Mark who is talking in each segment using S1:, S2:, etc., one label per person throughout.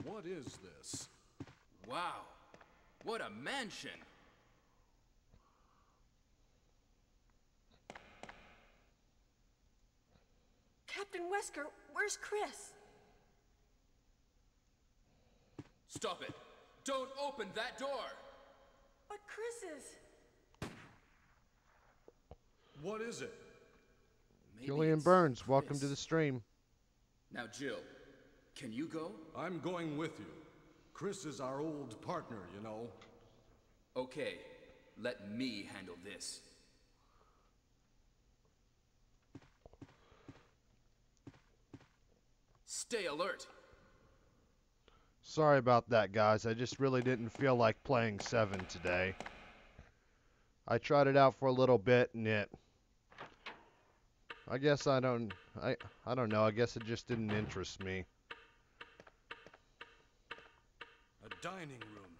S1: What is this?
S2: Wow, what a mansion!
S3: Captain Wesker, where's Chris?
S2: Stop it! Don't open that door!
S3: But Chris is...
S1: What is it?
S2: Maybe
S4: Julian
S2: it's
S4: Burns, welcome to
S2: Chris.
S4: the stream.
S2: Now, Jill, can you go?
S1: I'm going with you. Chris is our old partner, you know.
S2: Okay, let me handle this. Stay alert.
S4: Sorry about that, guys. I just really didn't feel like playing 7 today. I tried it out for a little bit and I guess I don't know. I guess it just didn't interest me.
S1: A dining room.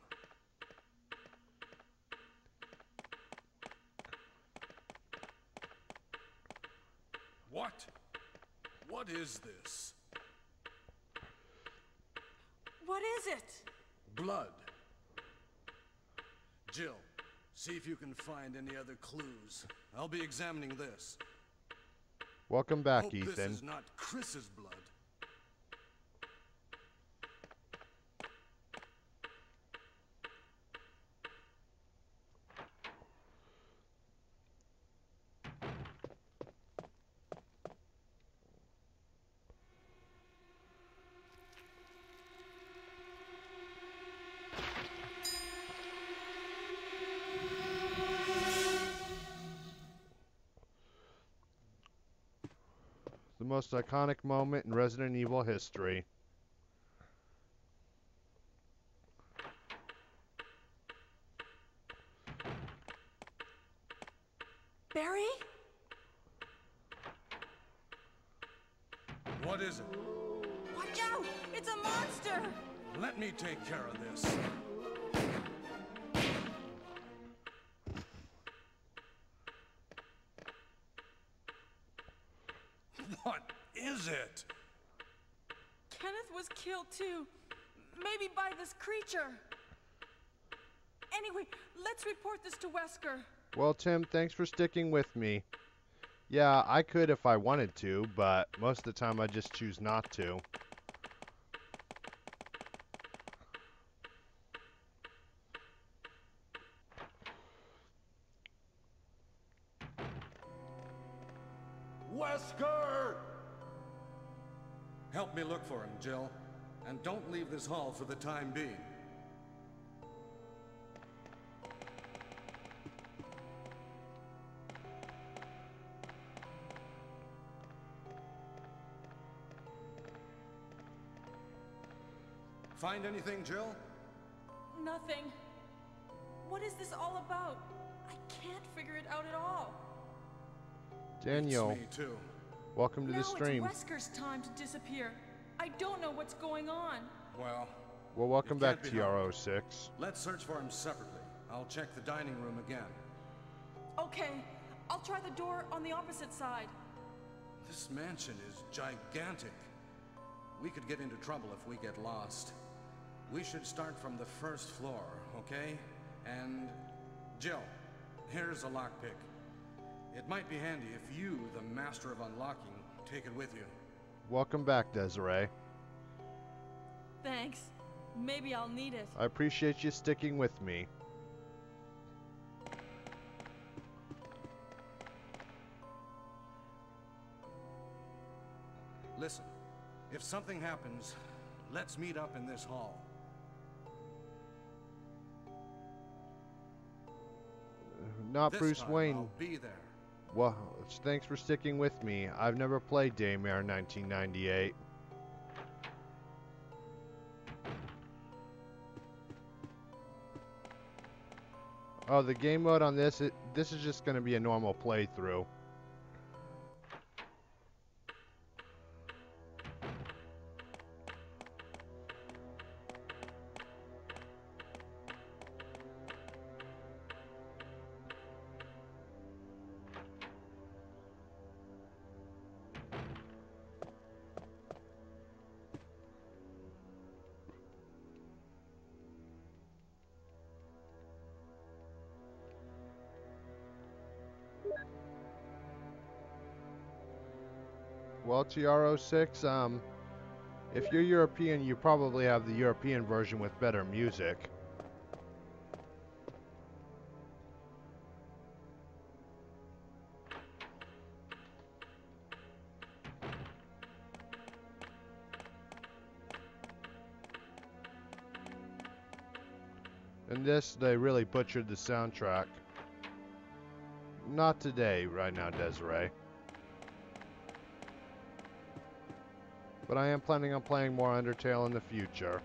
S1: What? What is this?
S3: What is it?
S1: Blood. Jill, see if you can find any other clues. I'll be examining this.
S4: Welcome back,
S1: Hope
S4: Ethan.
S1: this is not Chris's blood.
S4: The most iconic moment in Resident Evil history.
S3: Barry?
S1: What is it?
S3: Watch out! It's a monster!
S1: Let me take care of this. What is it?
S3: Kenneth was killed too. Maybe by this creature. Anyway, let's report this to Wesker.
S4: Well, Tim, thanks for sticking with me. Yeah, I could if I wanted to, but most of the time I just choose not to.
S1: Wesker! Help me look for him, Jill. And don't leave this hall for the time being. Find anything, Jill?
S3: Nothing. What is this all about? I can't figure it out at all.
S4: Daniel,
S1: It's me too.
S4: welcome to the stream.
S3: Now it's Wesker's time to disappear. I don't know what's going on.
S1: Well,
S4: Well, welcome
S1: it
S4: back,
S1: can't be helped.
S4: TR06.
S1: Let's search for him separately. I'll check the dining room again.
S3: Okay, I'll try the door on the opposite side.
S1: This mansion is gigantic. We could get into trouble if we get lost. We should start from the first floor, okay? And Jill, here's a lockpick. It might be handy if you, the master of unlocking, take it with you.
S4: Welcome back, Desiree.
S3: Thanks. Maybe I'll need it.
S4: I appreciate you sticking with me.
S1: Listen, if something happens, let's meet up in this hall.
S4: Not
S1: This
S4: Bruce
S1: time
S4: Wayne.
S1: I'll be there.
S4: Well, thanks for sticking with me. I've never played Daymare 1998. Oh, the game mode on this, this is just going to be a normal playthrough. Well, TR06, if you're European, you probably have the European version with better music. In this, they really butchered the soundtrack. Not today, right now, Desiree. But I am planning on playing more Undertale in the future.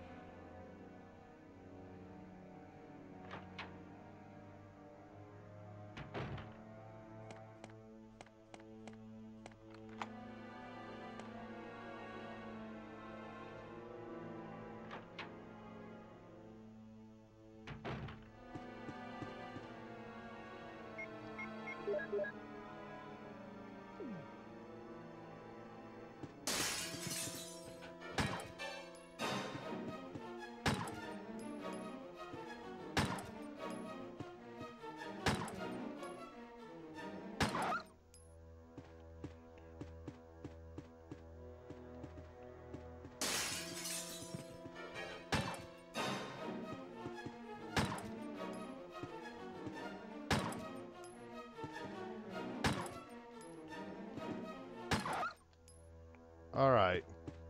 S4: Alright,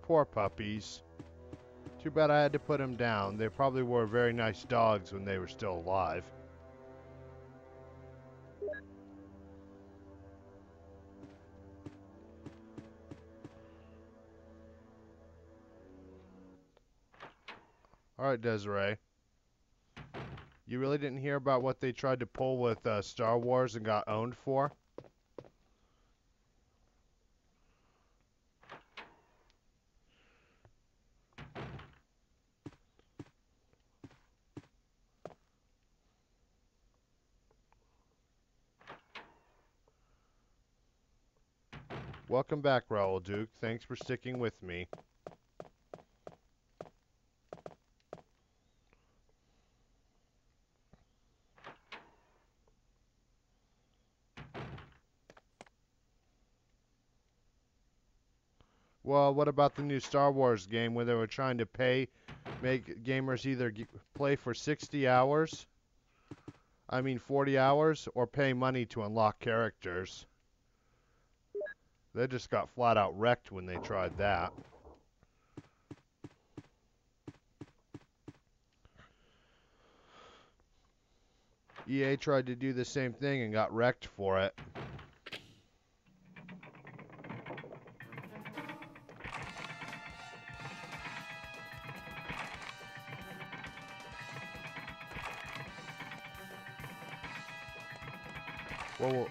S4: poor puppies. Too bad I had to put them down. They probably were very nice dogs when they were still alive. Alright, Desiree. You really didn't hear about what they tried to pull with Star Wars and got owned for? Welcome back, Raoul Duke. Thanks for sticking with me. Well, what about the new Star Wars game where they were trying to make gamers either play for 40 hours, or pay money to unlock characters? They just got flat out wrecked when they tried that. EA tried to do the same thing and got wrecked for it.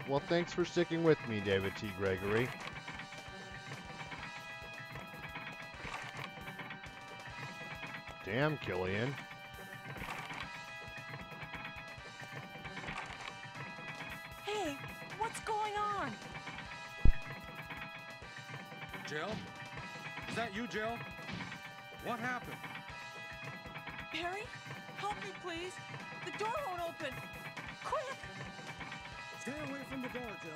S4: Well, thanks for sticking with me, David T. Gregory. Damn, Killian.
S3: Hey, what's going on?
S1: Jill? Is that you, Jill? What happened?
S3: Barry, help me, please. The door won't open. Quick!
S1: Stay away from the door, Jill.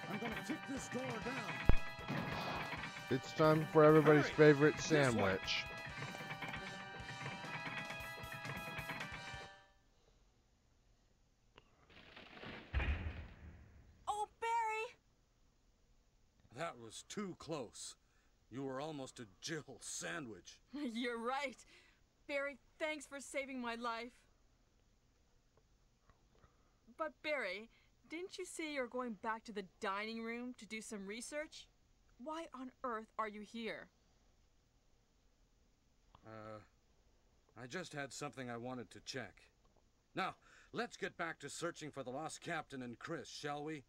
S1: I'm gonna kick this door down.
S4: It's time for everybody's favorite sandwich.
S3: Oh, Barry!
S1: That was too close. You were almost a Jill sandwich.
S3: You're right. Barry, thanks for saving my life. But Barry, didn't you say you're going back to the dining room to do some research? Why on earth are you here?
S1: I just had something I wanted to check. Now, let's get back to searching for the lost captain and Chris, shall we?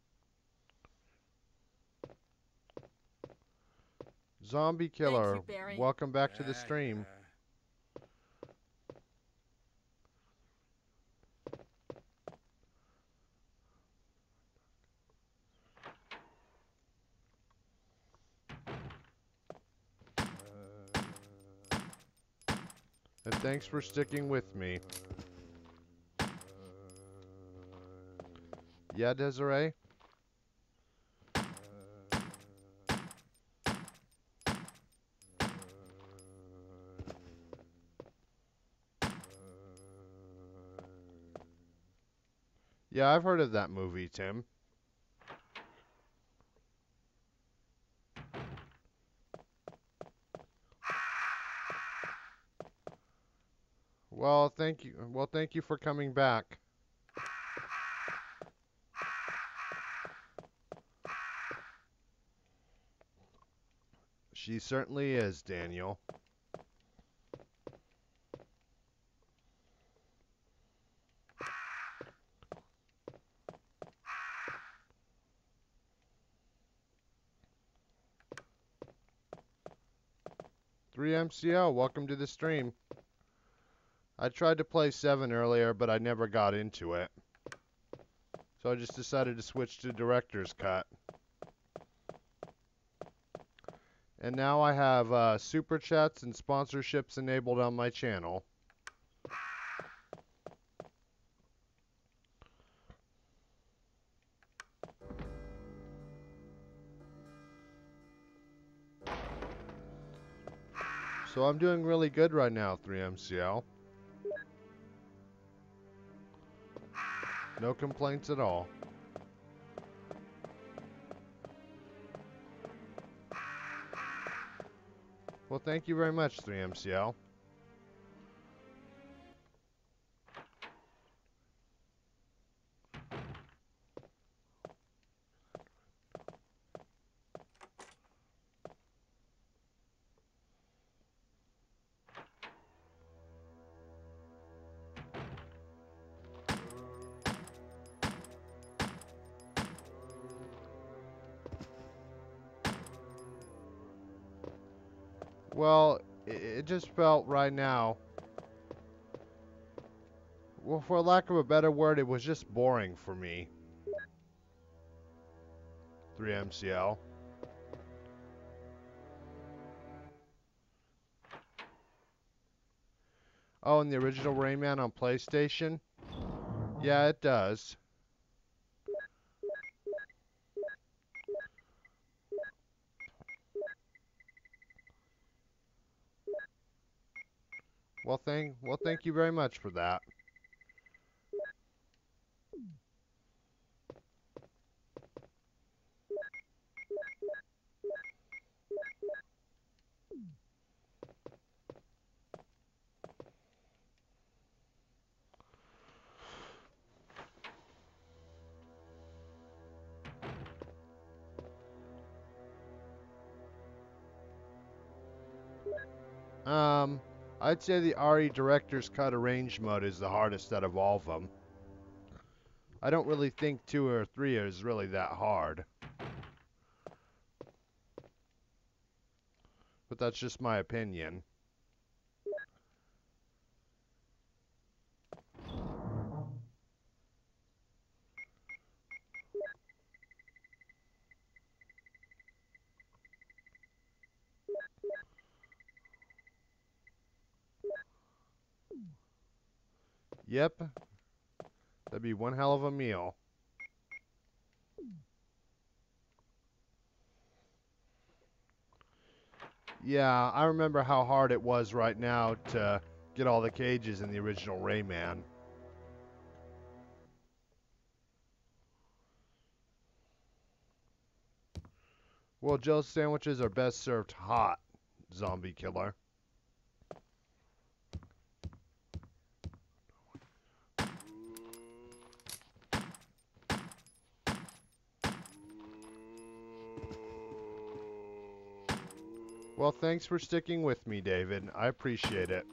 S4: Zombie Killer,
S3: Thank you, Barry.
S4: welcome back to the stream. And thanks for sticking with me. Yeah, Desiree? Yeah, I've heard of that movie, Tim. Well, thank you. Well, thank you for coming back. She certainly is, Daniel. MCL, welcome to the stream. I tried to play 7 earlier, but I never got into it. So I just decided to switch to Director's Cut. And now I have Super Chats and sponsorships enabled on my channel. So I'm doing really good right now, 3MCL. No complaints at all. Well, thank you very much, 3MCL. Well, it just felt right now, well, for lack of a better word, it was just boring for me. 3MCL. Oh, and the original Rayman on PlayStation? Yeah, it does. Well, thank you very much for that. I'd say the RE Director's Cut Arrange mode is the hardest out of all of them. I don't really think 2 or 3 is really that hard. But that's just my opinion. Yep. That'd be one hell of a meal. Yeah, I remember how hard it was right now to get all the cages in the original Rayman. Well, Joe's sandwiches are best served hot, Zombie Killer. Well, thanks for sticking with me, David. I appreciate it.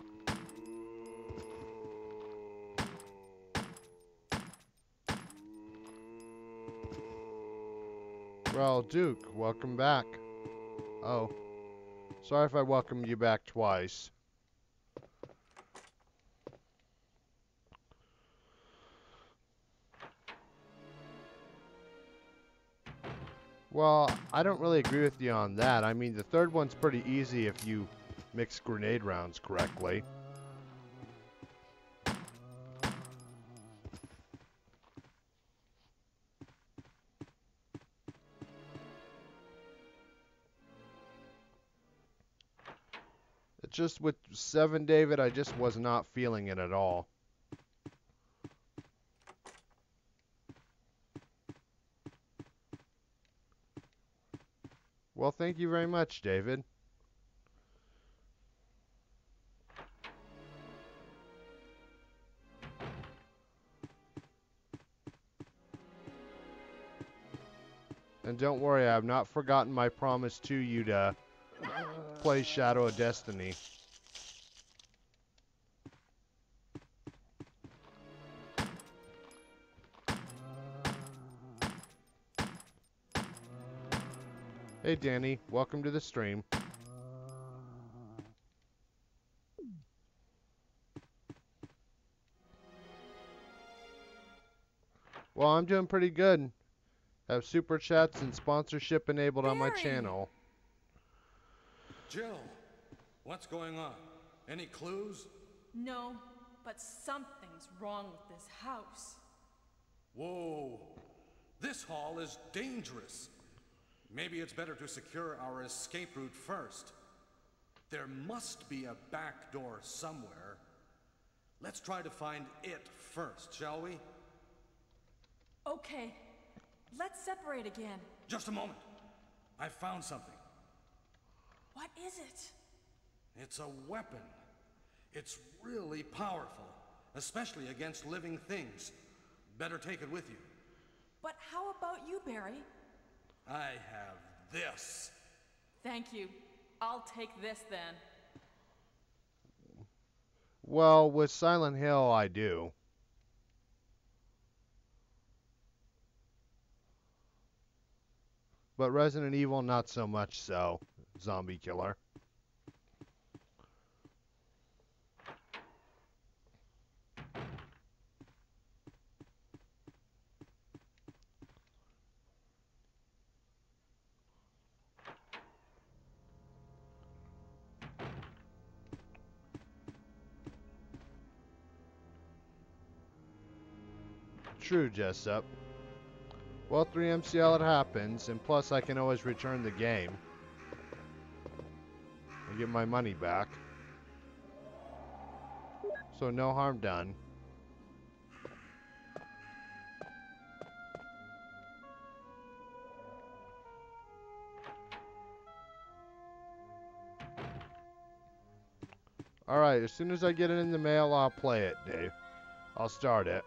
S4: Well, Duke, welcome back. Oh, sorry if I welcomed you back twice. Well, I don't really agree with you on that. I mean, the third one's pretty easy if you mix grenade rounds correctly. It's just with 7, David, I just was not feeling it at all. Well, thank you very much, David. And don't worry, I have not forgotten my promise to you to play Shadow of Destiny. Hey Danny, welcome to the stream. Well, I'm doing pretty good. Have super chats and sponsorship enabled on my
S3: Barry!
S4: channel.
S1: Jill, what's going on? Any clues?
S3: No, but something's wrong with this house.
S1: Whoa, this hall is dangerous. Maybe it's better to secure our escape route first. There must be a back door somewhere. Let's try to find it first, shall we?
S3: Okay, let's separate again.
S1: Just a moment. I found something.
S3: What is it?
S1: It's a weapon. It's really powerful, especially against living things. Better take it with you.
S3: But how about you, Barry?
S1: I have this.
S3: Thank you. I'll take this then.
S4: Well, with Silent Hill, I do. But Resident Evil, not so much so. Zombie killer. True, Jessup. Well, 3MCL, it happens, and plus I can always return the game and get my money back. So no harm done. Alright, as soon as I get it in the mail, I'll play it, Dave. I'll start it.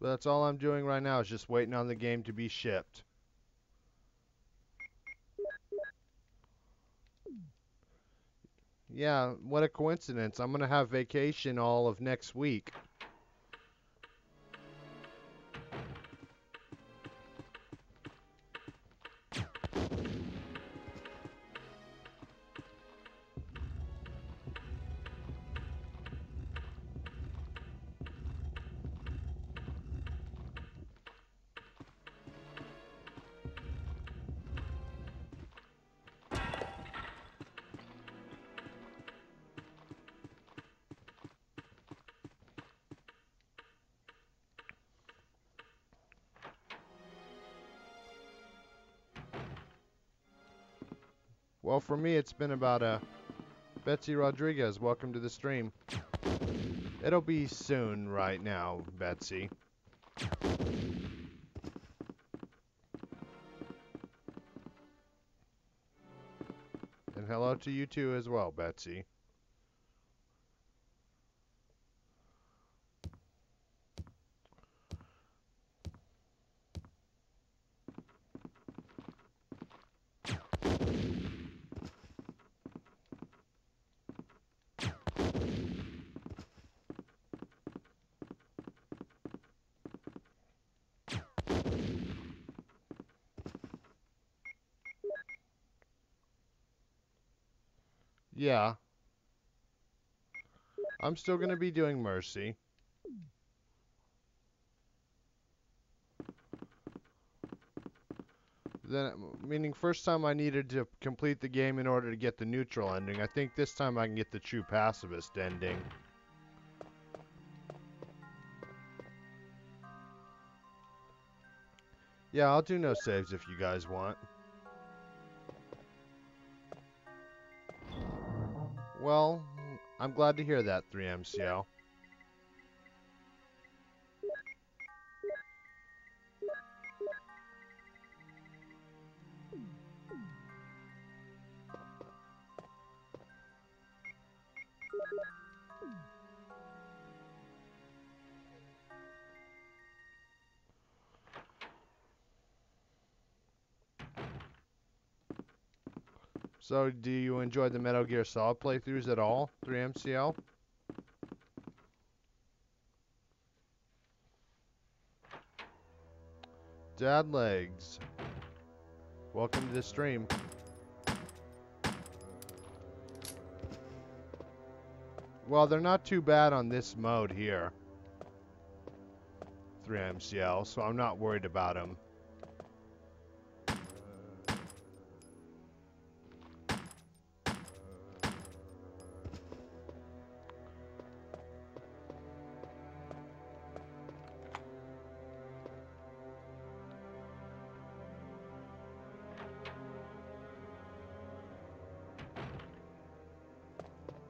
S4: But that's all I'm doing right now is just waiting on the game to be shipped. Yeah, what a coincidence. I'm going to have vacation all of next week. Well, for me, it's been about Betsy Rodriguez, welcome to the stream. It'll be soon right now, Betsy. And hello to you too as well, Betsy. Yeah. I'm still going to be doing Mercy. Then, meaning first time I needed to complete the game in order to get the neutral ending. I think this time I can get the true pacifist ending. Yeah, I'll do no saves if you guys want. Well, I'm glad to hear that, 3MCL. So, do you enjoy the Metal Gear Solid playthroughs at all, 3MCL? Dad Legs, welcome to the stream. Well, they're not too bad on this mode here, 3MCL, so I'm not worried about them.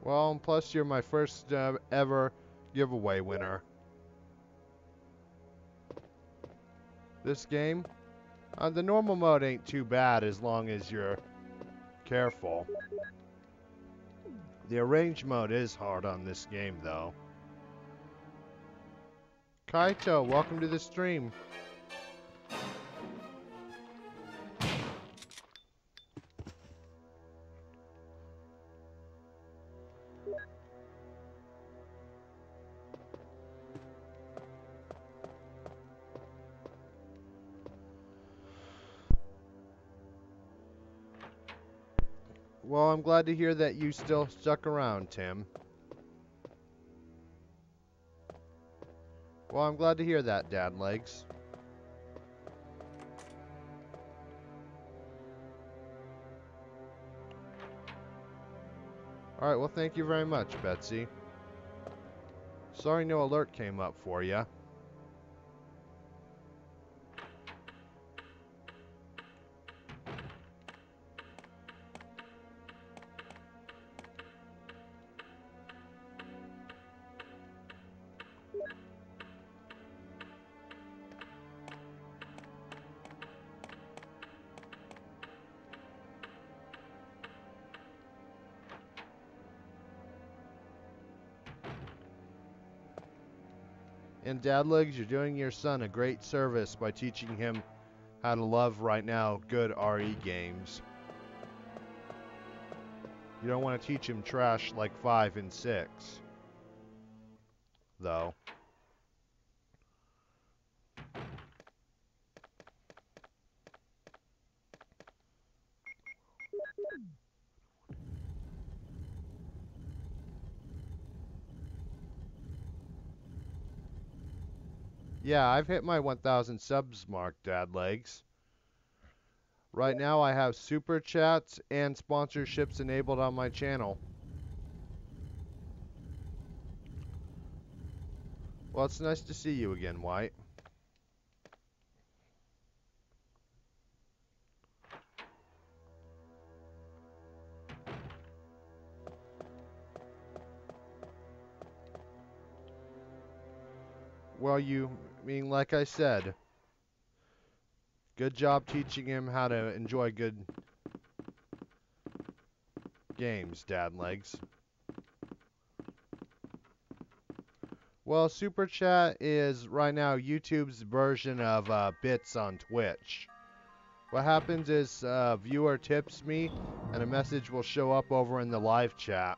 S4: Well, and plus you're my first ever giveaway winner. This game, the normal mode ain't too bad as long as you're careful. The arranged mode is hard on this game, though. Kaito, welcome to the stream. Well, I'm glad to hear that you still stuck around, Tim. Well, I'm glad to hear that, Dad Legs. Alright, well, thank you very much, Betsy. Sorry no alert came up for you. And Dad Legs, you're doing your son a great service by teaching him how to love right now good RE games. You don't want to teach him trash like 5 and 6, though. Yeah, I've hit my 1,000 subs mark, Dad Legs. Right now I have super chats and sponsorships enabled on my channel. Well, it's nice to see you again, White. Well, like I said, good job teaching him how to enjoy good games, Dad Legs. Well, Super Chat is right now YouTube's version of bits on Twitch. What happens is a viewer tips me and a message will show up over in the live chat.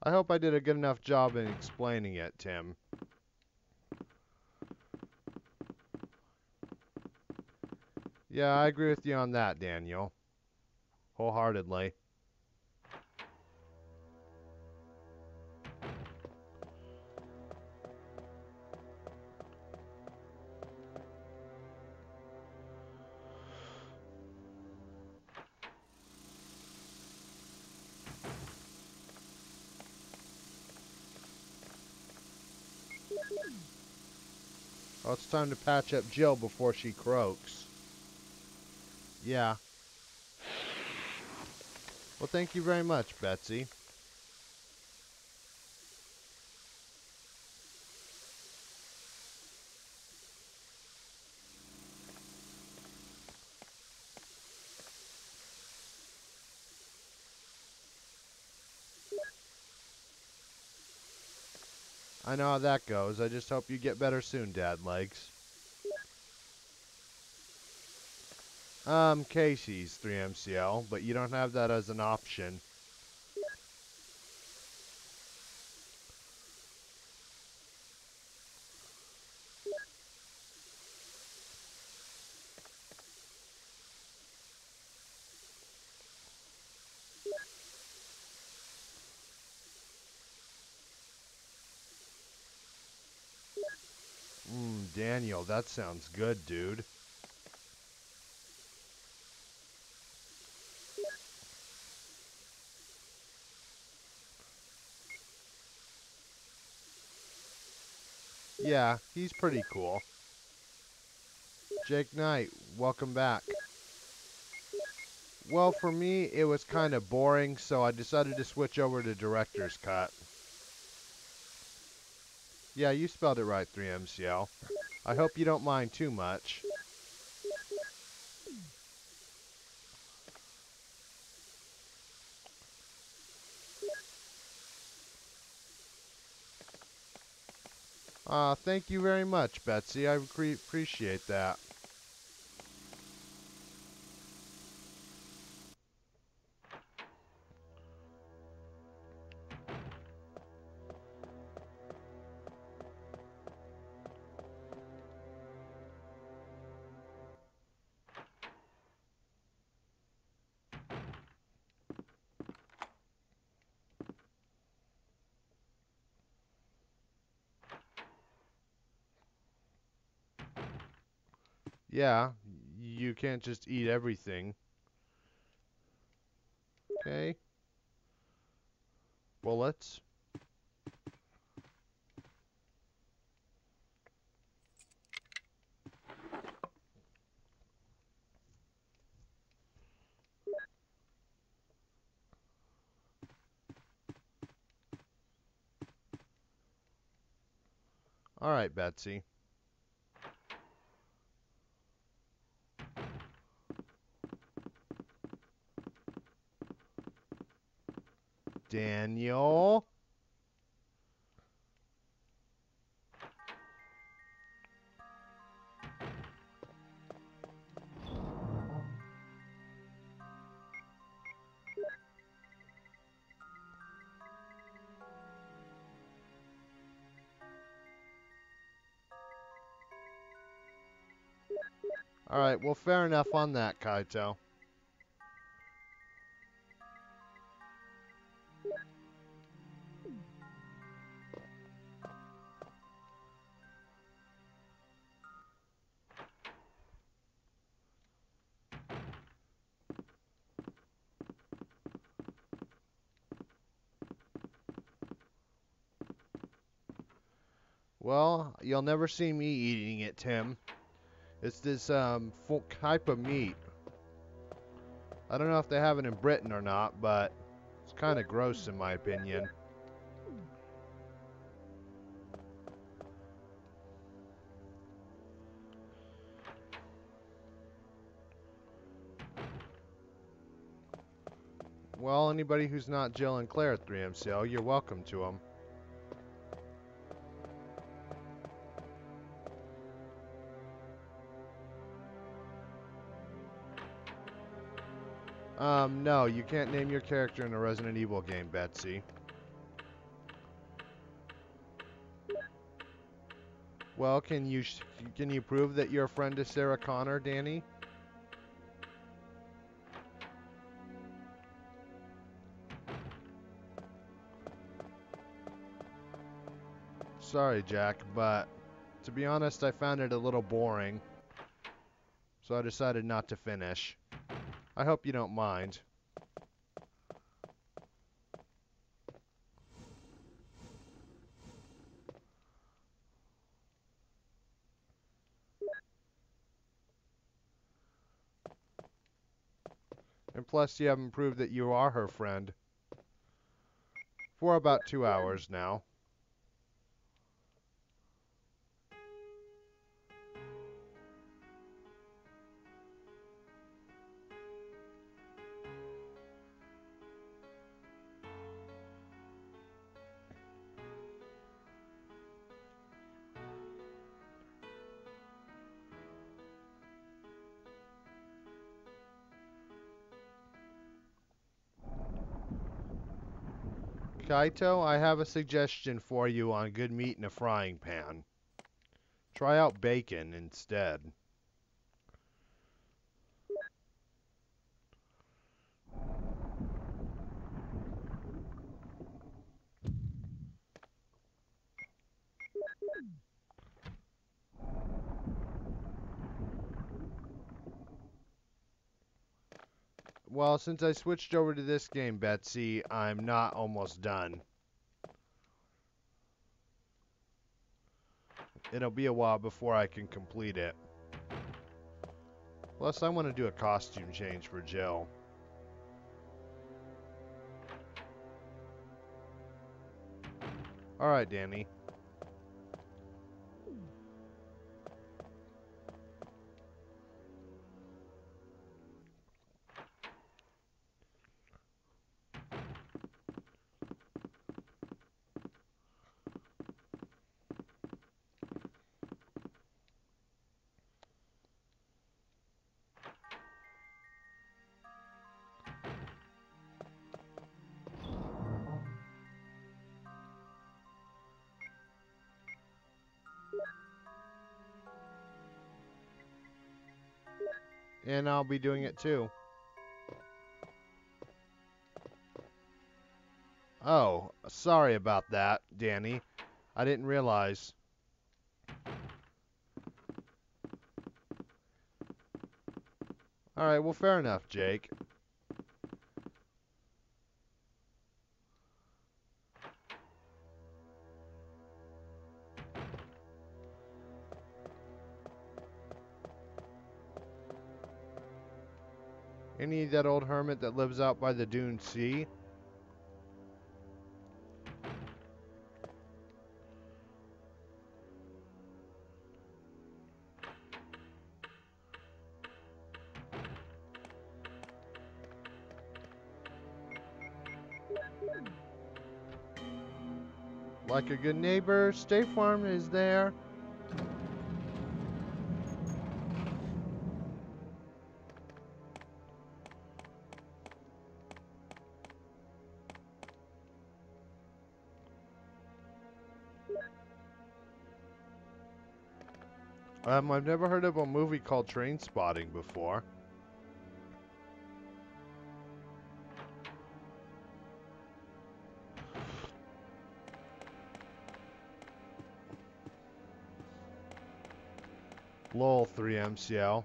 S4: I hope I did a good enough job in explaining it, Tim. Yeah, I agree with you on that, Daniel. Wholeheartedly. Well, it's time to patch up Jill before she croaks. Yeah. Well, thank you very much, Betsy. I know how that goes. I just hope you get better soon, Dad Legs. Casey's 3MCL, but you don't have that as an option. Daniel, that sounds good, dude. Yeah, he's pretty cool. Jake Knight, welcome back. Well, for me, it was kind of boring, so I decided to switch over to Director's Cut. Yeah, you spelled it right, 3MCL. I hope you don't mind too much. Thank you very much, Betsy. I appreciate that. Yeah, you can't just eat everything. Okay. Bullets. Alright, Betsy. Daniel. Alright, well, fair enough on that, Kaito. Well, you'll never see me eating it, Tim. It's this type of meat. I don't know if they have it in Britain or not, but it's kind of gross in my opinion. Well, anybody who's not Jill and Claire at 3MCL, you're welcome to them. No, you can't name your character in a Resident Evil game, Betsy. Well, can you prove that you're a friend to Sarah Connor, Danny? Sorry, Jack, but to be honest, I found it a little boring, so I decided not to finish. I hope you don't mind. And plus, you haven't proved that you are her friend. For about 2 hours now. Kaito, I have a suggestion for you on good meat in a frying pan. Try out bacon instead. Well, since I switched over to this game, Betsy, I'm not almost done. It'll be a while before I can complete it. Plus, I want to do a costume change for Jill. Alright, Danny. And I'll be doing it too. Oh, sorry about that, Danny. I didn't realize. Alright, well, fair enough, Jake. Any of that old hermit that lives out by the Dune Sea? Like a good neighbor, State Farm is there. I've never heard of a movie called Trainspotting before. Lol, 3MCL.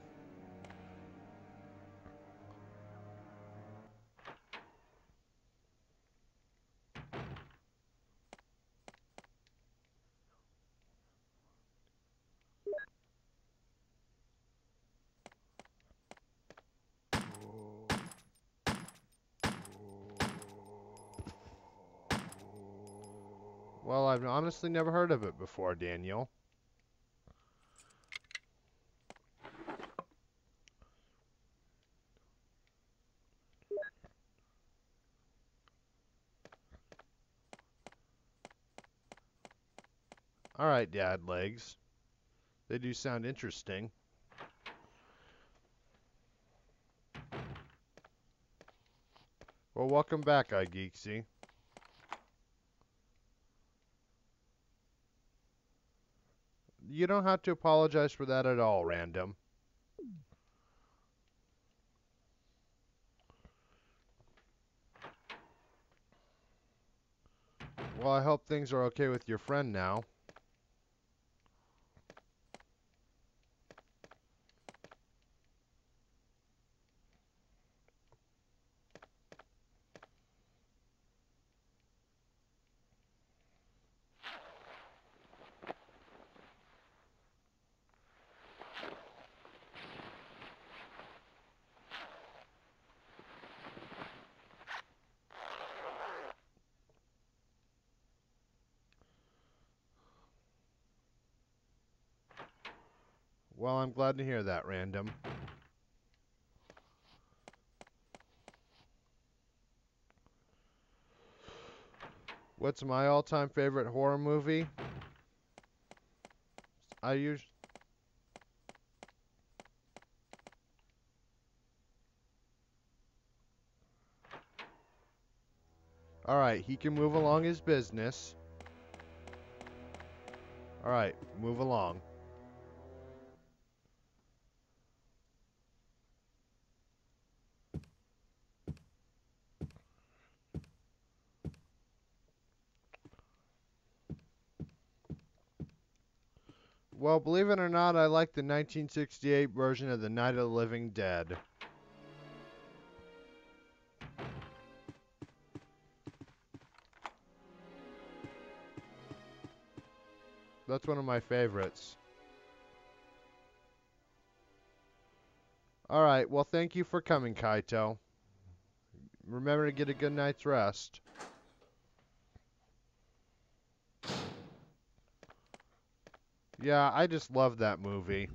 S4: Well, I've honestly never heard of it before, Daniel. Alright, Dad Legs. They do sound interesting. Well, welcome back, iGeeksy. You don't have to apologize for that at all, Random. Well, I hope things are okay with your friend now. Well, I'm glad to hear that, Random. What's my all-time favorite horror movie? Alright, he can move along his business. Alright, move along. Well, believe it or not, I like the 1968 version of the Night of the Living Dead. That's one of my favorites. Alright, well thank you for coming, Kaito. Remember to get a good night's rest. Yeah, I just love that movie.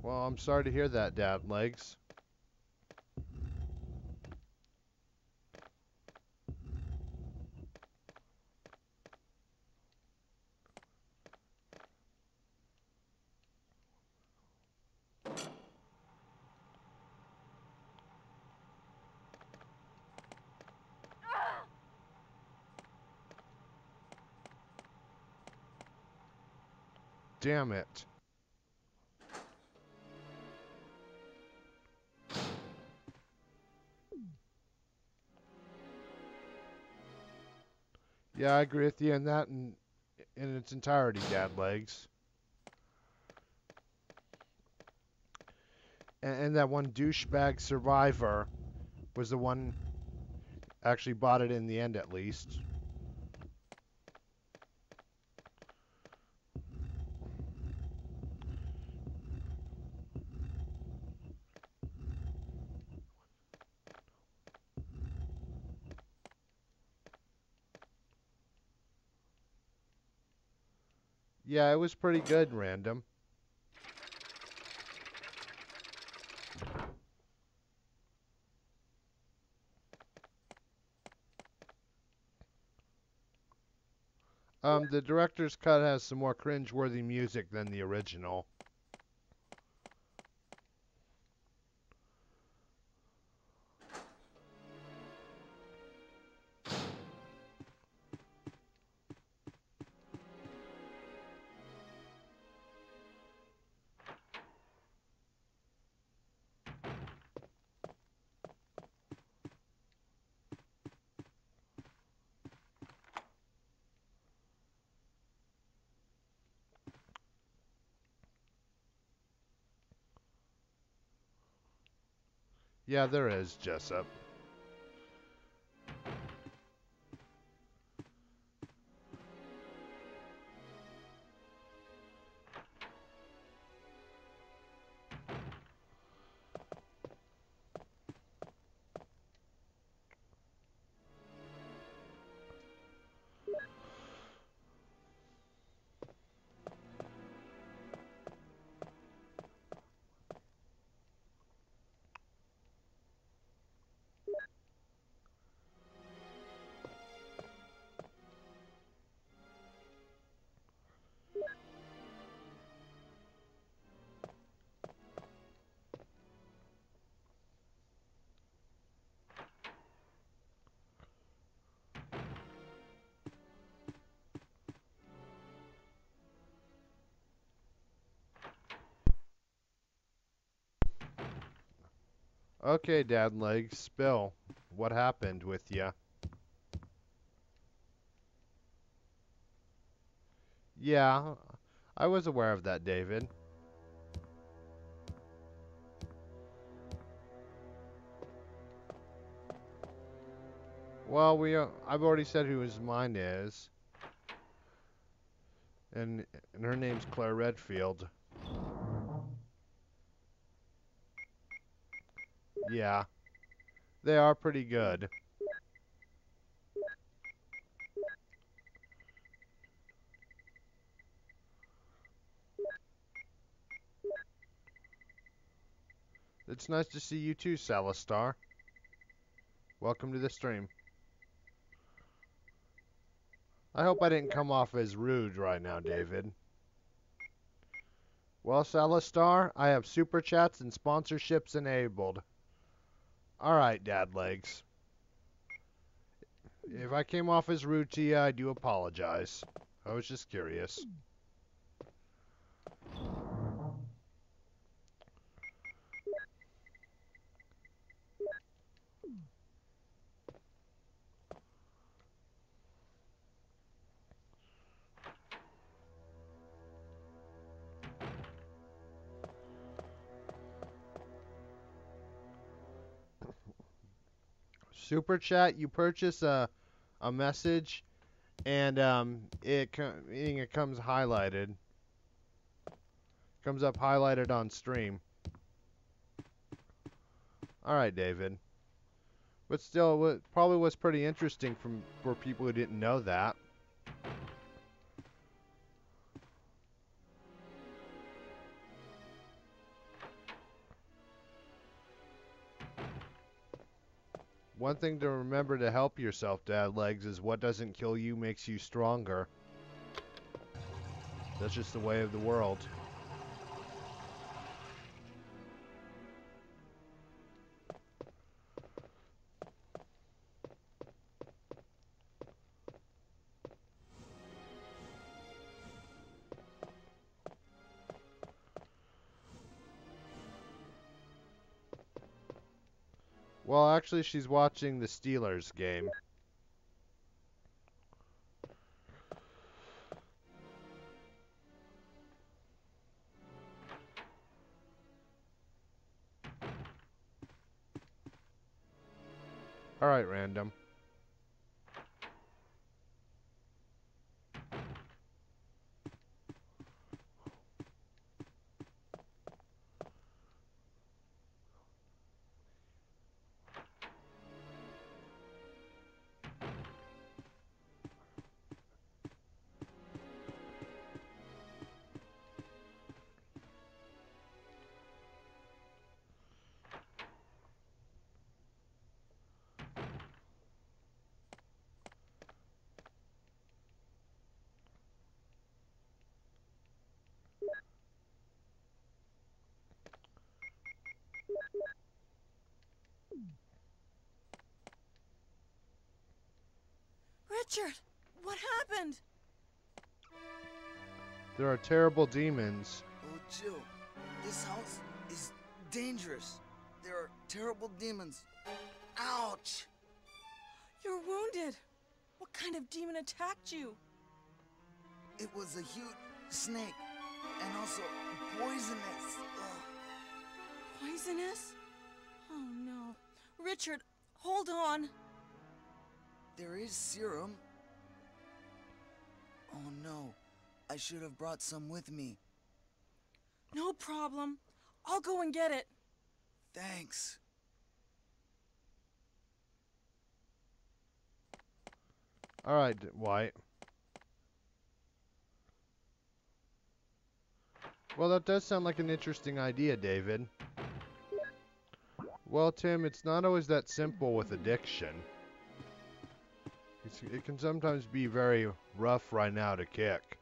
S4: Well, I'm sorry to hear that, Dad Legs. Damn it. Yeah, I agree with you in that in its entirety, Dad Legs. And that one douchebag survivor was the one actually bought it in the end, at least. Yeah, it was pretty good, Random. The director's cut has some more cringe-worthy music than the original. Yeah, there is, Jessup. Okay, Dad Legs, spill. What happened with ya? Yeah, I was aware of that, David. Well, I've already said who his mine is. And her name's Claire Redfield. Yeah, they are pretty good. It's nice to see you too, Salastar. Welcome to the stream. I hope I didn't come off as rude right now, David. Well, Salastar, I have super chats and sponsorships enabled. Alright, Dad Legs. If I came off as rude to you, I do apologize. I was just curious. Super chat, you purchase a message, and it comes highlighted. Comes up highlighted on stream. All right, David. But still, it probably was pretty interesting for people who didn't know that. One thing to remember to help yourself, Dad Legs, is what doesn't kill you makes you stronger. That's just the way of the world. Well, actually, she's watching the Steelers game. All right, random.
S3: Richard, what happened?
S4: There are terrible demons.
S5: Oh, Jill, this house is dangerous. There are terrible demons. Ouch!
S3: You're wounded. What kind of demon attacked you?
S5: It was a huge snake, and also poisonous. Ugh.
S3: Poisonous? Oh no. Richard, hold on.
S5: There is serum. Oh no, I should have brought some with me.
S3: No problem. I'll go and get it.
S5: Thanks.
S4: All right, White. Well, that does sound like an interesting idea, David. Well, Tim, it's not always that simple with addiction. It can sometimes be very rough right now to kick.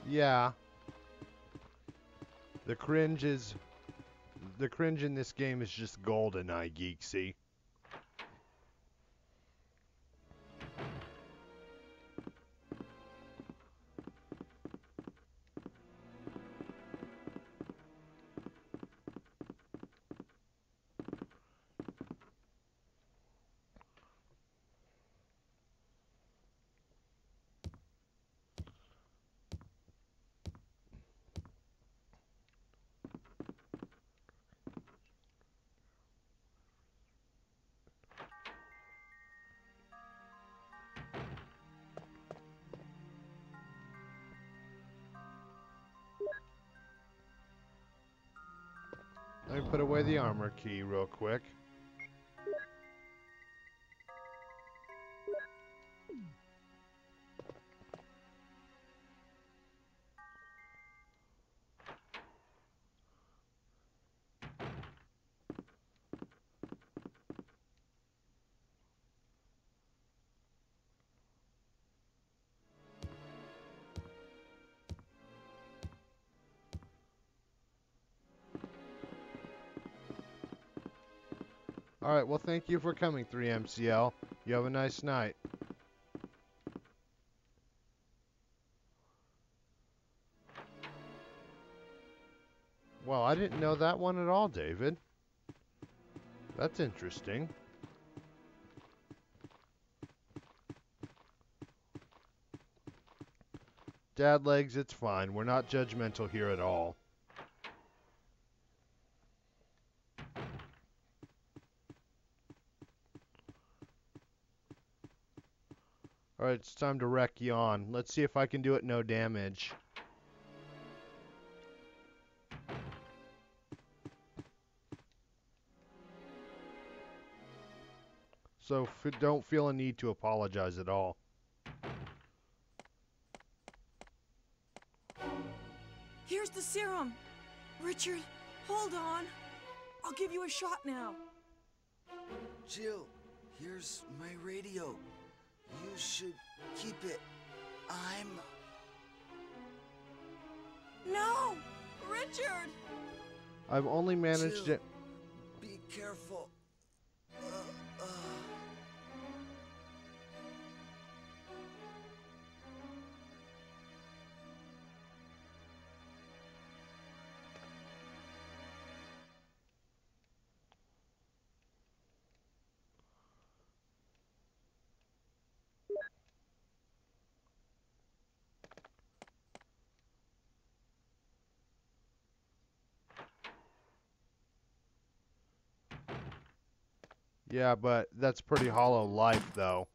S4: Yeah. The cringe in this game is just golden, iGeeksy. Let me put away the armor key real quick. Alright, well thank you for coming, 3MCL. You have a nice night. Well, I didn't know that one at all, David. That's interesting. Dad legs, it's fine. We're not judgmental here at all. Alright, it's time to wreck you on. Let's see if I can do it no damage. So don't feel a need to apologize at all.
S3: Here's the serum. Richard, hold on. I'll give you a shot now.
S5: Jill, here's my radio. You should keep it. I'm...
S3: No! Richard!
S4: I've only managed
S5: Jill,
S4: it.
S5: be careful.
S4: Yeah, but that's pretty hollow life, though.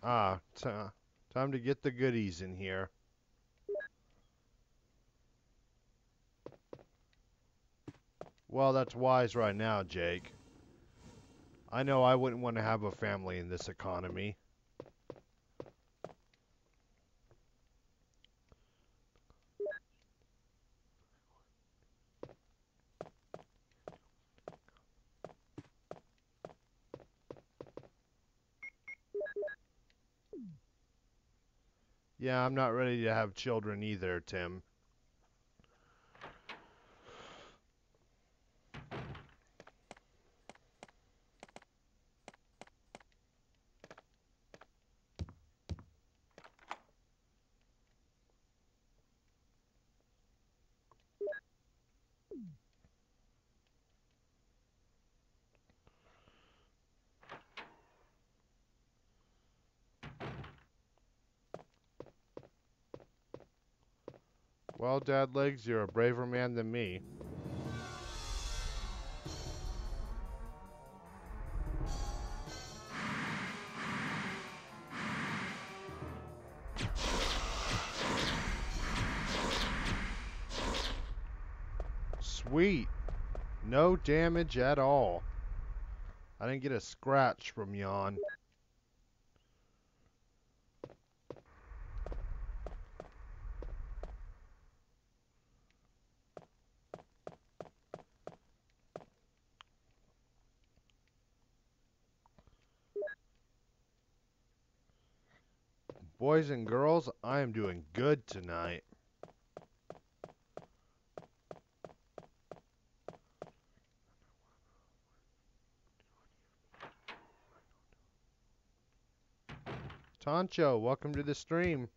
S4: Ah, time to get the goodies in here. Well, that's wise right now, Jake. I know I wouldn't want to have a family in this economy. Yeah, I'm not ready to have children either, Tim. Well, Dad Legs, you're a braver man than me. Sweet. No damage at all. I didn't get a scratch from Yawn. Boys and girls, I am doing good tonight. Toncho, welcome to the stream.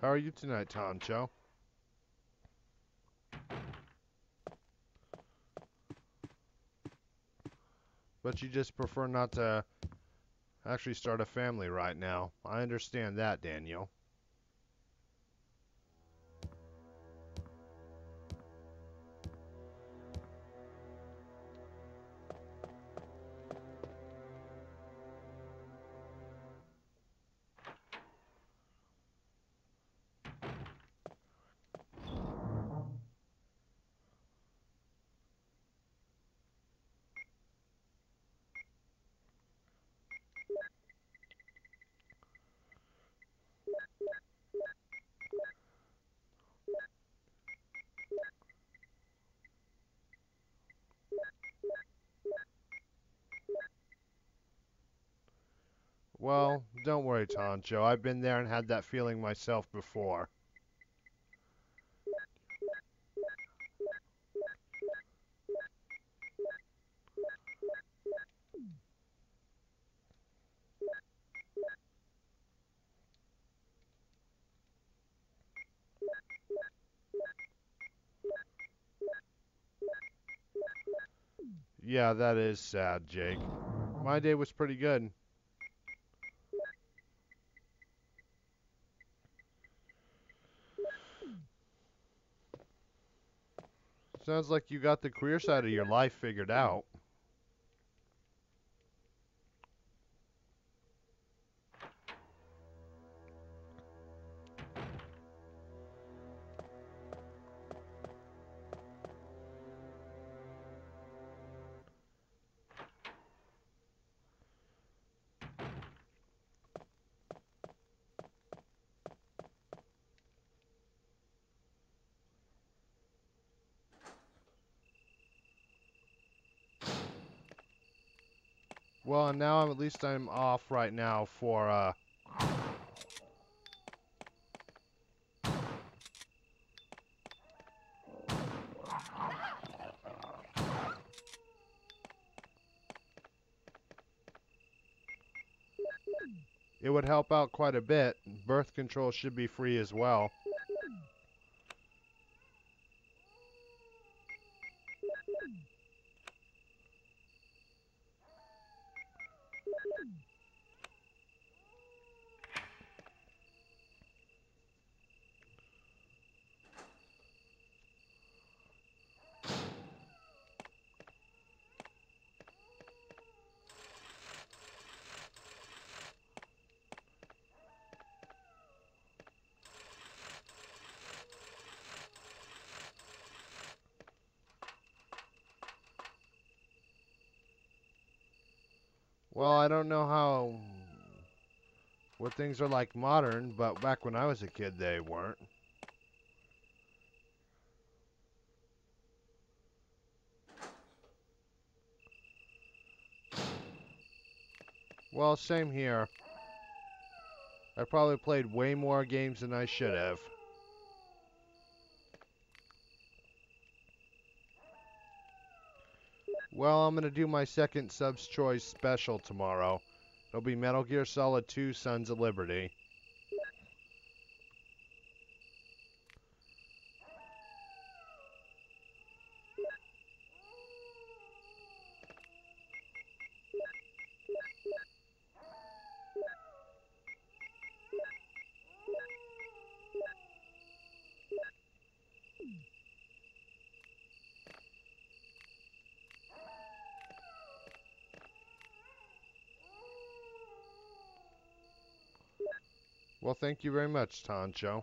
S4: How are you tonight, Toncho? But you just prefer not to actually start a family right now. I understand that, Daniel. sorry, Toncho. I've been there and had that feeling myself before. Yeah, that is sad, Jake. My day was pretty good. Sounds like you got the career side of your life figured out. Well, and now at least I'm off right now for, it would help out quite a bit. Birth control should be free as well. Well, I don't know what things are like modern, but back when I was a kid, they weren't. Well, same here. I probably played way more games than I should have. Well, I'm going to do my second Sub's Choice special tomorrow. It'll be Metal Gear Solid 2 Sons of Liberty. Well, thank you very much, Toncho.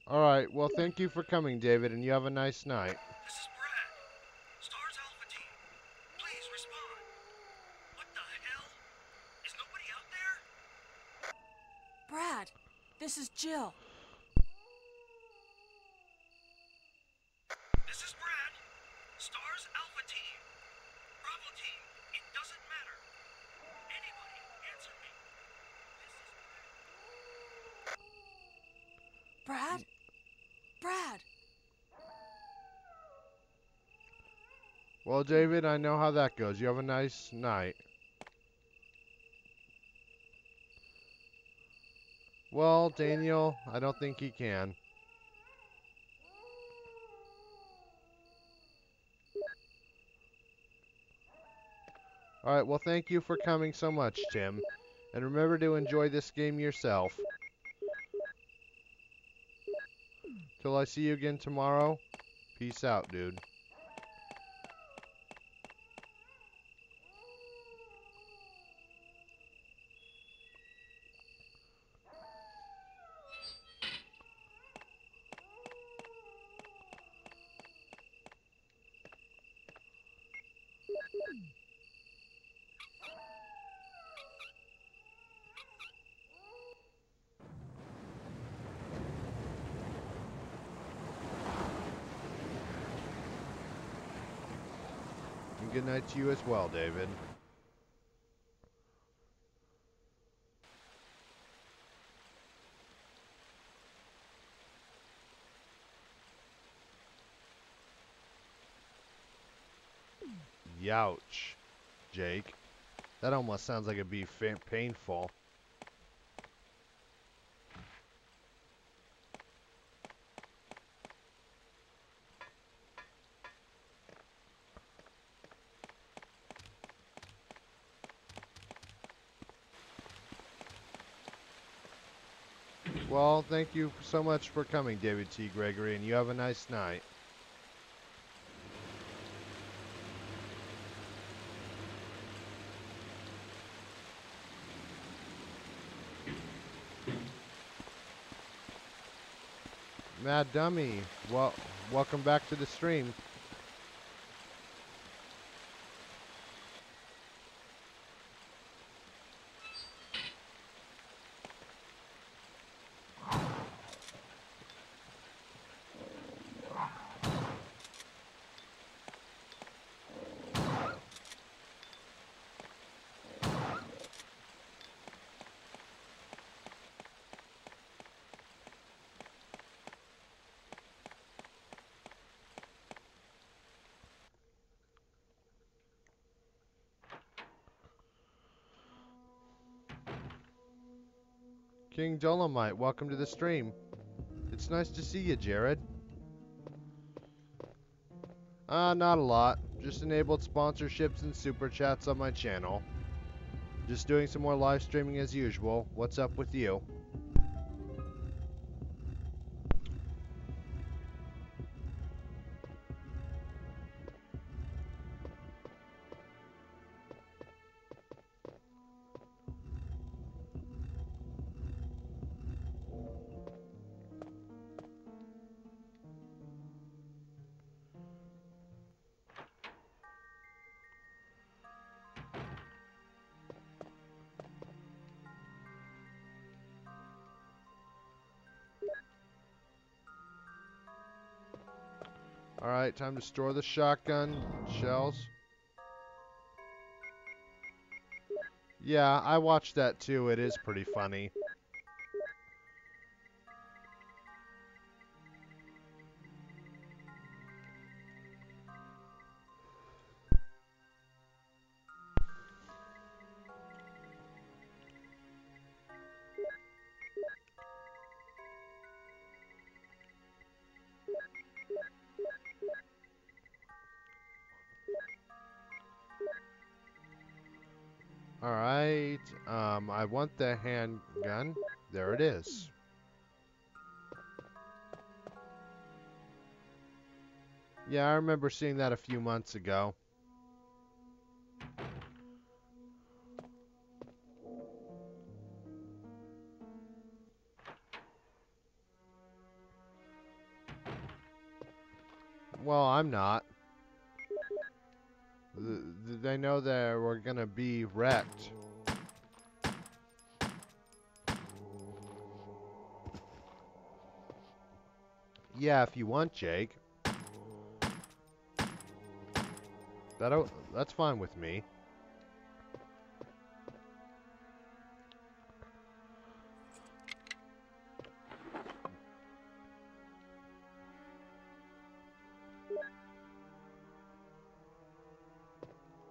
S4: Alright, well, thank you for coming, David, and you have a nice night.
S6: This is Brad. Stars Alpha Team. Please respond. What the hell? Is nobody out there?
S3: Brad, this is Jill.
S6: This is Brad. Stars Alpha Team. Bravo Team. It doesn't matter. Anybody answer me. This is
S3: Brad? Brad!
S4: Well, David, I know how that goes. You have a nice night. Well, Daniel, I don't think he can. Alright, well, thank you for coming so much, Tim. And remember to enjoy this game yourself. Till I see you again tomorrow, peace out, dude. good night to you as well, David. Youch, Jake. That almost sounds like it'd be painful. Well, thank you so much for coming, David T. Gregory, and you have a nice night. Mad Dummy, well, welcome back to the stream. King Dolomite, welcome to the stream. It's nice to see you, Jared. Not a lot. Just enabled sponsorships and super chats on my channel. Just doing some more live streaming as usual. What's up with you? Alright, time to store the shotgun shells. Yeah, I watched that too. It is pretty funny. Alright, I want the handgun. There it is. Yeah, I remember seeing that a few months ago. Well, I'm not. They know that we're gonna be wrecked. Yeah, if you want, Jake. That's fine with me.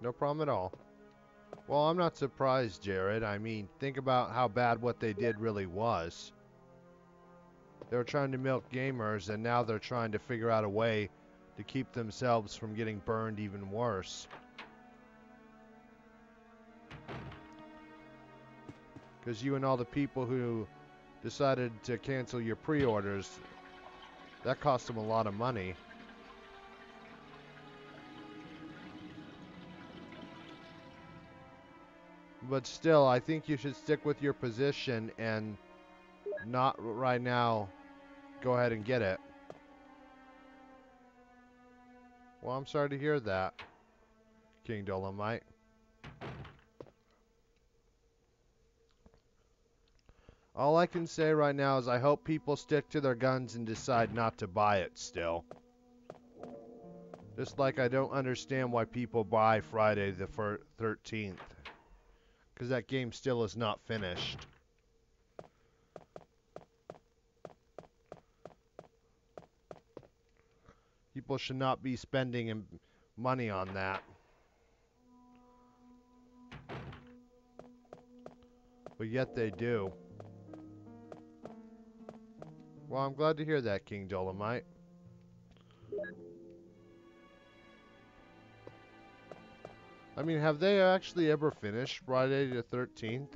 S4: No problem at all. Well, I'm not surprised, Jared. I mean, think about how bad what they did really was. They were trying to milk gamers, and now they're trying to figure out a way to keep themselves from getting burned even worse. Because you and all the people who decided to cancel your pre-orders, that cost them a lot of money. But still, I think you should stick with your position and not right now go ahead and get it. Well, I'm sorry to hear that, King Dolomite. All I can say right now is I hope people stick to their guns and decide not to buy it still. Just like I don't understand why people buy Friday the 13th. Because that game still is not finished. People should not be spending money on that. But yet they do. Well, I'm glad to hear that, King Dolomite. I mean, have they actually ever finished Friday the 13th?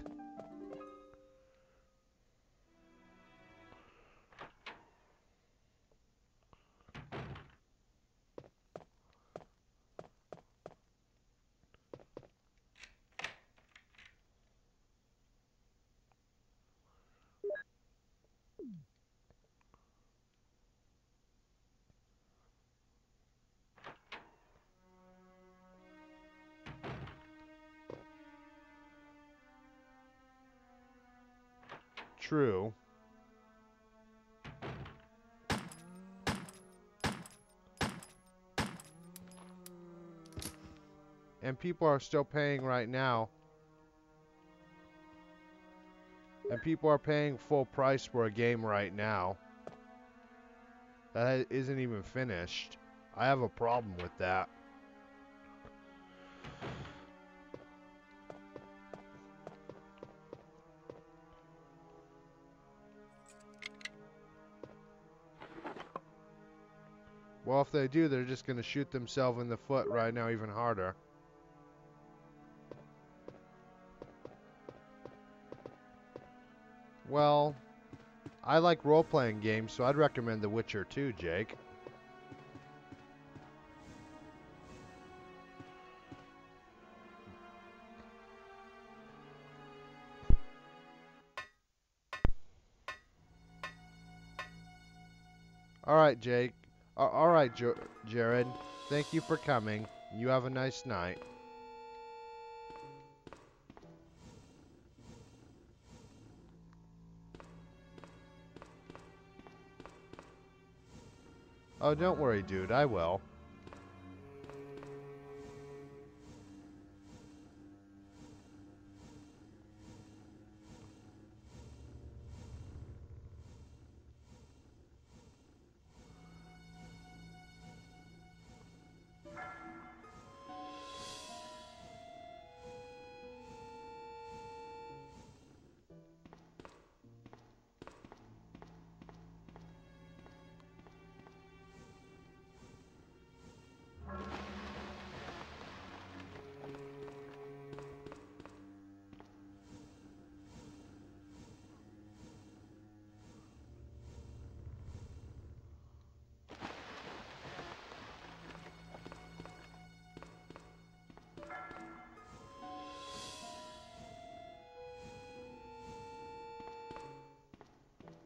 S4: True. And people are still paying right now. And people are paying full price for a game right now. That isn't even finished. I have a problem with that. Well, if they do, they're just going to shoot themselves in the foot right now even harder. Well, I like role-playing games, so I'd recommend The Witcher 2, Jake. Alright, Jake. Alright, Jared. Thank you for coming. You have a nice night. Oh, don't worry, dude. I will.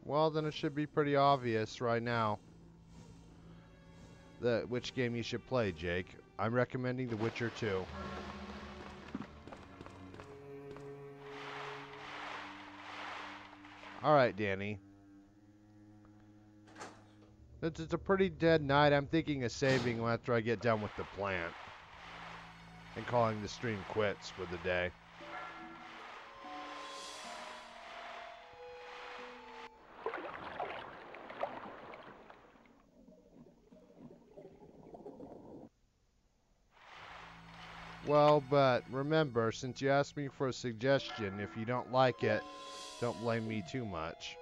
S4: Well, then it should be pretty obvious right now which game you should play, Jake. I'm recommending The Witcher 2. Alright, Danny. Since it's a pretty dead night, I'm thinking of saving after I get done with the plant. And calling the stream quits for the day. Well, but remember, since you asked me for a suggestion, if you don't like it, don't blame me too much.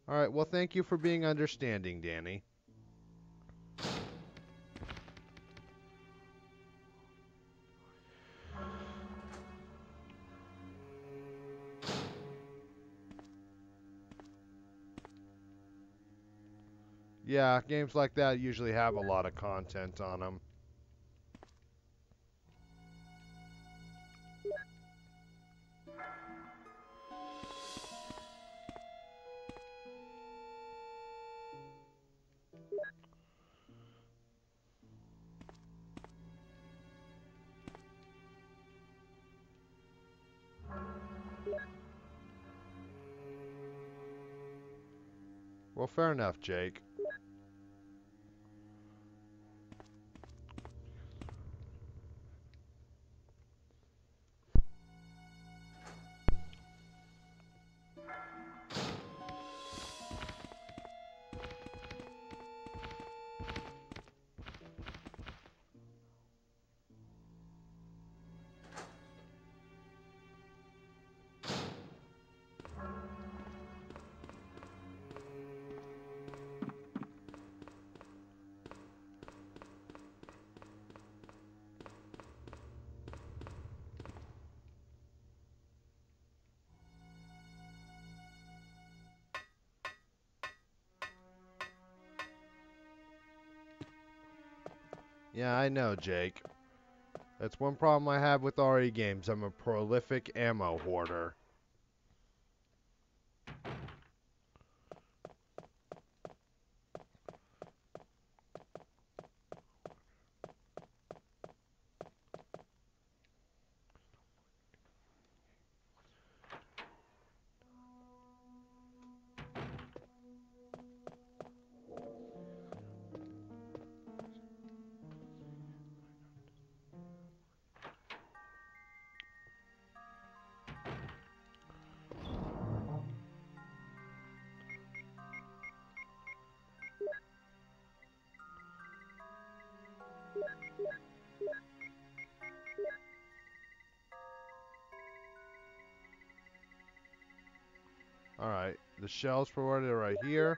S4: Alright, well thank you for being understanding, Danny. Yeah, games like that usually have a lot of content on them. Well, fair enough, Jake. Yeah, I know, Jake. That's one problem I have with RE games. I'm a prolific ammo hoarder. Alright, the shells for what are right here.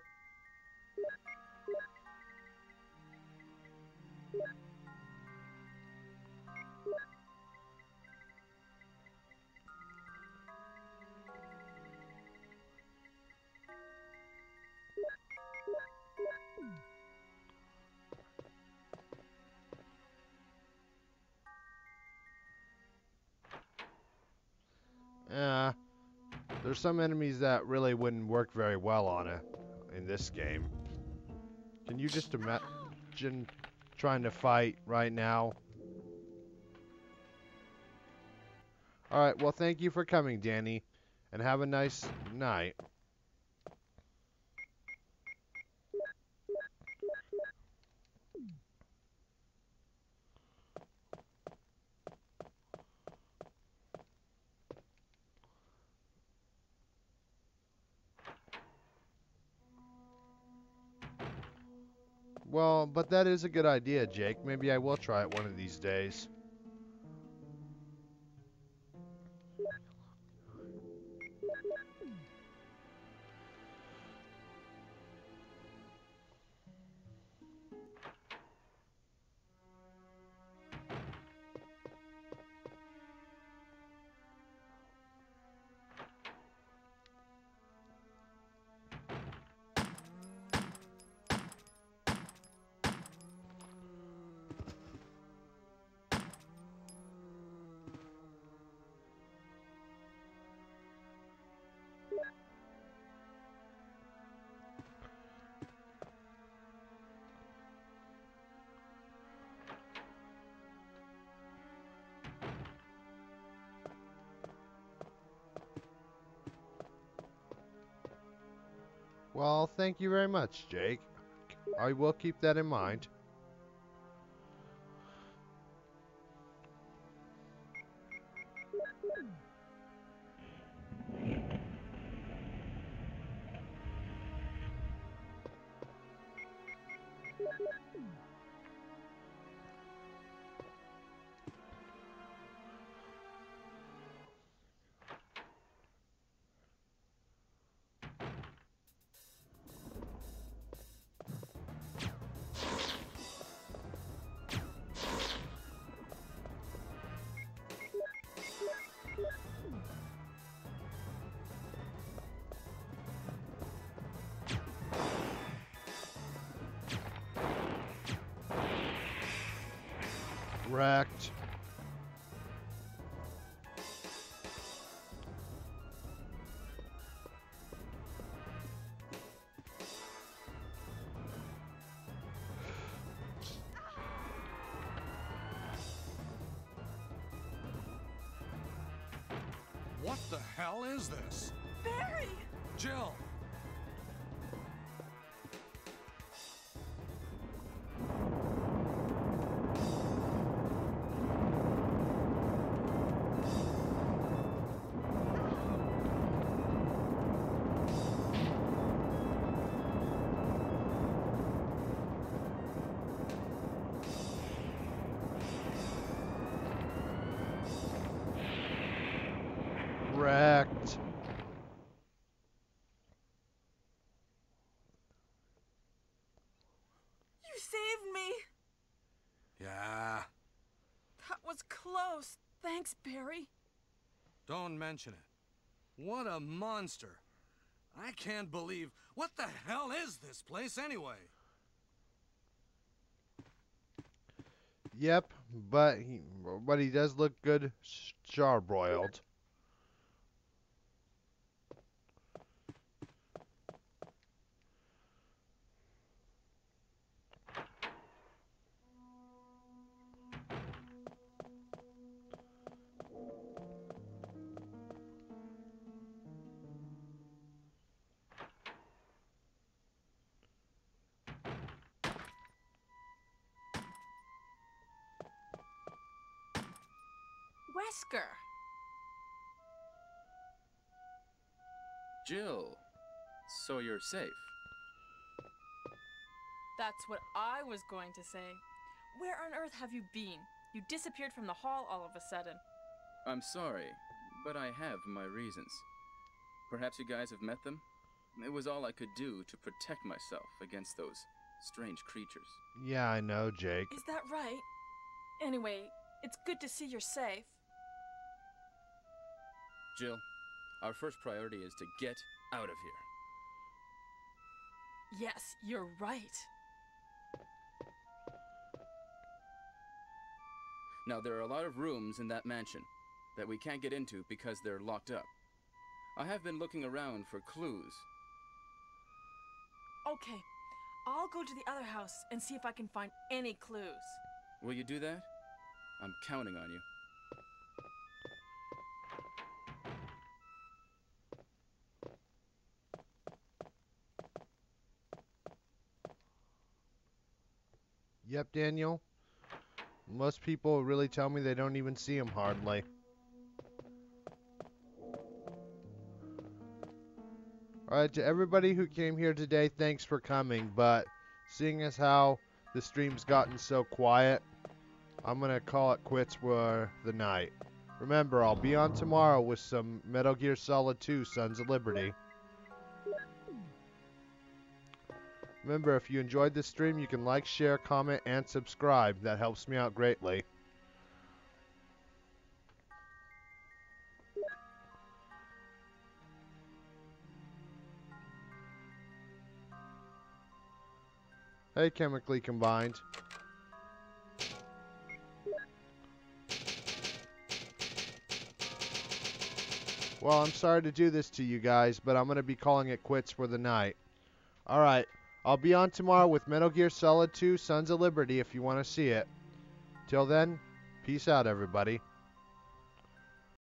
S4: Yeah, there's some enemies that really wouldn't work very well on it in this game. Can you just imagine trying to fight right now? Alright, well thank you for coming, Danny, and have a nice night. Well, but that is a good idea, Jake. Maybe I will try it one of these days. Well, thank you very much, Jake. I will keep that in mind. Wrecked.
S1: What the hell is this?
S3: Barry!
S1: Jill!
S4: Wrecked.
S3: You saved me!
S1: Yeah,
S3: That was close. Thanks, Barry.
S1: don't mention it. What a monster. I can't believe... What the hell is this place anyway?
S4: Yep, but he does look good charbroiled.
S3: Wesker!
S2: Jill, so you're safe.
S3: That's what I was going to say. Where on earth have you been? You disappeared from the hall all of a sudden.
S2: I'm sorry, but I have my reasons. Perhaps you guys have met them? It was all I could do to protect myself against those strange creatures.
S4: Yeah, I know, Jake.
S3: Is that right? Anyway, it's good to see you're safe.
S2: Jill, our first priority is to get out of here.
S3: Yes, you're right.
S2: Now, there are a lot of rooms in that mansion that we can't get into because they're locked up. I have been looking around for clues.
S3: Okay, I'll go to the other house and see if I can find any clues.
S2: Will you do that? I'm counting on you.
S4: Yep, Daniel. Most people really tell me they don't even see him hardly. Alright, to everybody who came here today, thanks for coming, but seeing as how the stream's gotten so quiet, I'm gonna call it quits for the night. Remember, I'll be on tomorrow with some Metal Gear Solid 2 Sons of Liberty. Remember, if you enjoyed this stream, you can like, share, comment, and subscribe. That helps me out greatly. Hey, Chemically Combined. Well, I'm sorry to do this to you guys, but I'm going to be calling it quits for the night. Alright, I'll be on tomorrow with Metal Gear Solid 2 Sons of Liberty if you want to see it. Till then, peace out, everybody.